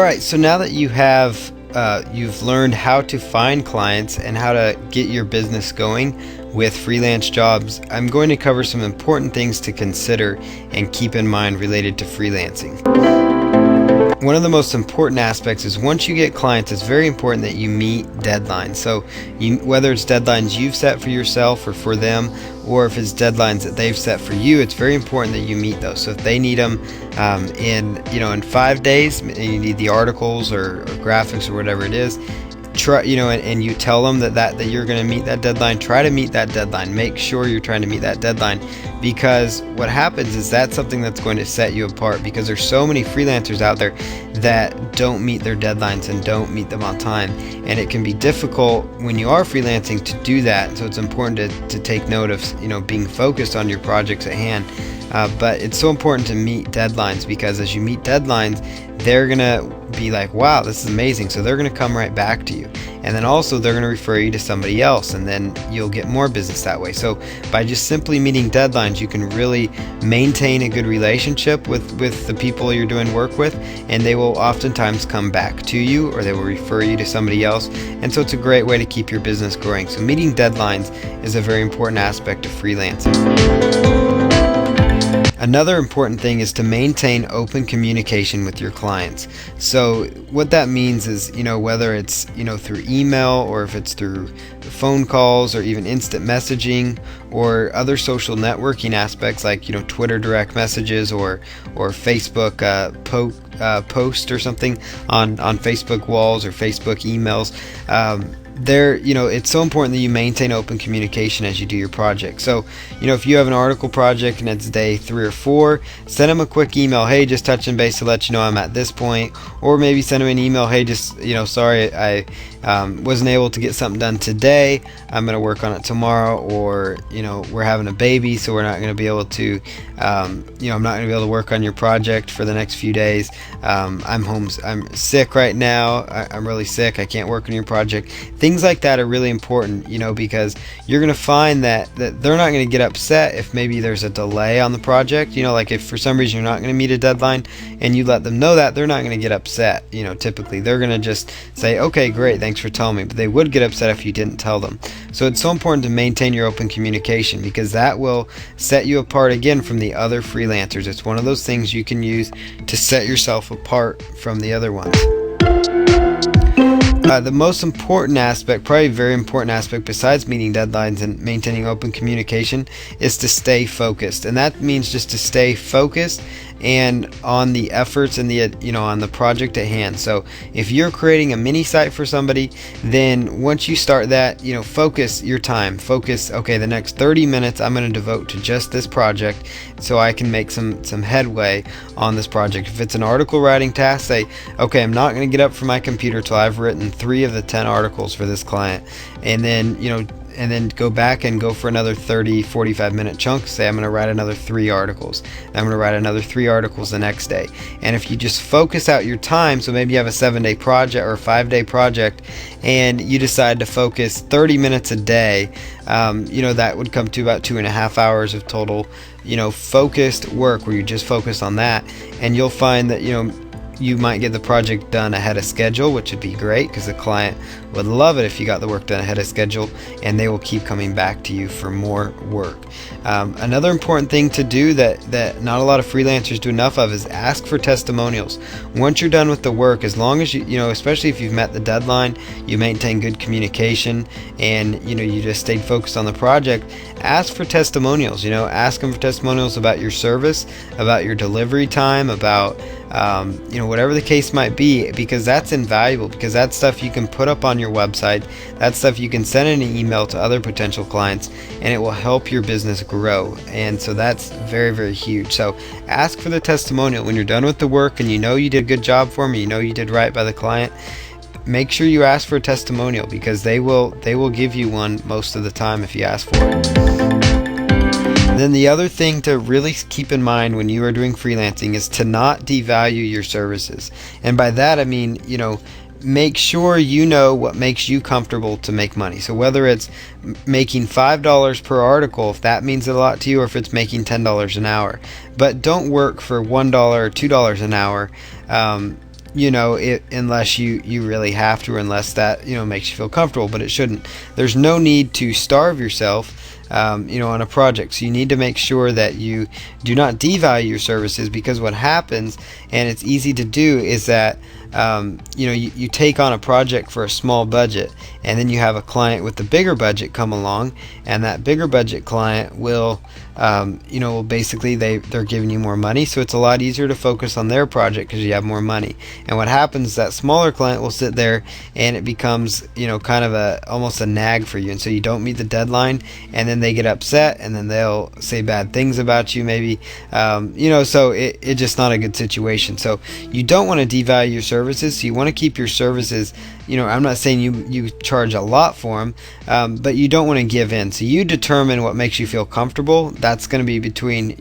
right, so now that you've learned how to find clients and how to get your business going with freelance jobs, I'm going to cover some important things to consider and keep in mind related to freelancing. One of the most important aspects is once you get clients, it's very important that you meet deadlines. So whether it's deadlines you've set for yourself or for them, or if it's deadlines that they've set for you, it's very important that you meet those. So if they need them in 5 days, and you need the articles or graphics or whatever it is, and you tell them that you're going to meet that deadline, try to meet that deadline. Make sure you're trying to meet that deadline, because what happens is that's something that's going to set you apart, because there's so many freelancers out there that don't meet their deadlines and don't meet them on time, and it can be difficult when you are freelancing to do that. So it's important to take note of being focused on your projects at hand. But it's so important to meet deadlines, because as you meet deadlines, they're gonna be like, wow, this is amazing. So they're gonna come right back to you, and then also they're gonna refer you to somebody else, and then you'll get more business that way. So by just simply meeting deadlines, you can really maintain a good relationship with the people you're doing work with, and they will oftentimes come back to you, or they will refer you to somebody else. And so it's a great way to keep your business growing. So meeting deadlines is a very important aspect of freelancing. Another important thing is to maintain open communication with your clients. So what that means is, whether it's, through email, or if it's through phone calls, or even instant messaging, or other social networking aspects like, Twitter direct messages, or Facebook post or something on Facebook walls or Facebook emails. It's so important that you maintain open communication as you do your project. So, if you have an article project and it's day 3 or 4, send them a quick email. Hey, just touching base to let you know I'm at this point. Or maybe send them an email. Hey, sorry, I wasn't able to get something done today. I'm going to work on it tomorrow. Or, we're having a baby, so we're not going to be able to, I'm not going to be able to work on your project for the next few days. I'm sick right now. I'm really sick. I can't work on your project. Things like that are really important, because you're going to find that they're not going to get upset if maybe there's a delay on the project. Like if for some reason you're not going to meet a deadline and you let them know that, they're not going to get upset. Typically they're going to just say, okay, great, thanks for telling me. But they would get upset if you didn't tell them. So it's so important to maintain your open communication, because that will set you apart again from the other freelancers. It's one of those things you can use to set yourself apart from the other ones. The most important aspect, probably a very important aspect besides meeting deadlines and maintaining open communication, is to stay focused. And that means just to stay focused and on the efforts and on the project at hand. So if you're creating a mini site for somebody, then once you start that, focus your time. Focus, okay, the next 30 minutes I'm going to devote to just this project, so I can make some headway on this project. If it's an article writing task, say, okay, I'm not going to get up from my computer till I've written 3 of the 10 articles for this client, and then go back and go for another 30-45 minute chunk. Say I'm going to write another 3 articles. I'm going to write another 3 articles the next day. And if you just focus out your time, so maybe you have a 7-day project or a 5-day project, and you decide to focus 30 minutes a day, that would come to about 2.5 hours of total, focused work where you just focus on that. And you'll find that, you might get the project done ahead of schedule, which would be great, because the client would love it if you got the work done ahead of schedule, and they will keep coming back to you for more work. Another important thing to do that not a lot of freelancers do enough of is ask for testimonials. Once you're done with the work, as long as especially if you've met the deadline, you maintain good communication, and you just stayed focused on the project, ask for testimonials. Ask them for testimonials about your service, about your delivery time, about whatever the case might be, because that's invaluable, because that's stuff you can put up on your website. That's stuff you can send in an email to other potential clients, and it will help your business grow. And so that's very, very huge. So ask for the testimonial when you're done with the work and you did a good job for them, you did right by the client. Make sure you ask for a testimonial, because they will give you one most of the time if you ask for it. Then the other thing to really keep in mind when you are doing freelancing is to not devalue your services. And by that I mean, make sure what makes you comfortable to make money. So whether it's making $5 per article, if that means a lot to you, or if it's making $10 an hour. But don't work for $1 or $2 an hour. unless you really have to, or unless that makes you feel comfortable, but it shouldn't. There's no need to starve yourself on a project. So you need to make sure that you do not devalue your services, because what happens, and it's easy to do, is that you take on a project for a small budget, and then you have a client with the bigger budget come along, and that bigger budget client will basically they're giving you more money, so it's a lot easier to focus on their project because you have more money. And what happens is that smaller client will sit there, and it becomes kind of almost a nag for you, and so you don't meet the deadline, and then they get upset, and then they'll say bad things about you maybe, so it's just not a good situation. So you don't want to devalue your services, so you want to keep your services. I'm not saying you charge a lot for them, but you don't want to give in. So you determine what makes you feel comfortable. That's going to be between,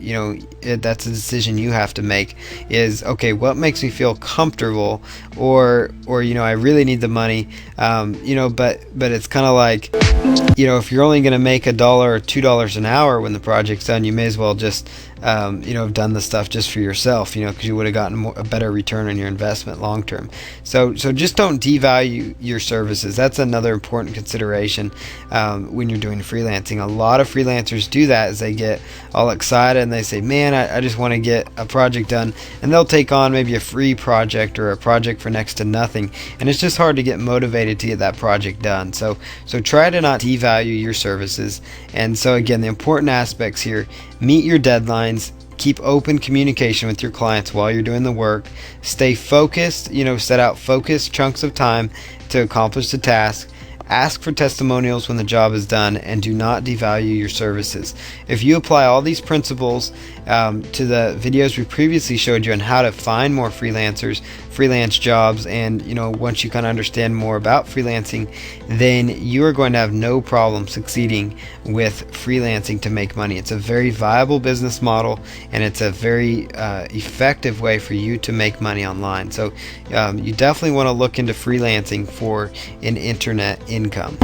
that's a decision you have to make, is, okay, what makes me feel comfortable, or I really need the money, but it's kind of like, if you're only going to make $1 or $2 an hour when the project's done, you may as well just have done the stuff just for yourself, because you would have gotten a better return on your investment long term. So just don't devalue your services. That's another important consideration when you're doing freelancing. A lot of freelancers do that, is they get all excited and they say, man, I just want to get a project done, and they'll take on maybe a free project or a project for next to nothing, and it's just hard to get motivated to get that project done. So try to not devalue your services. And so again, the important aspects here: meet your deadlines, keep open communication with your clients while you're doing the work, stay focused, set out focused chunks of time to accomplish the task, ask for testimonials when the job is done, and do not devalue your services. If you apply all these principles to the videos we previously showed you on how to find more freelancers, freelance jobs, and once you kind of understand more about freelancing, then you are going to have no problem succeeding with freelancing to make money. It's a very viable business model, and it's a very effective way for you to make money online. So you definitely want to look into freelancing for an internet income.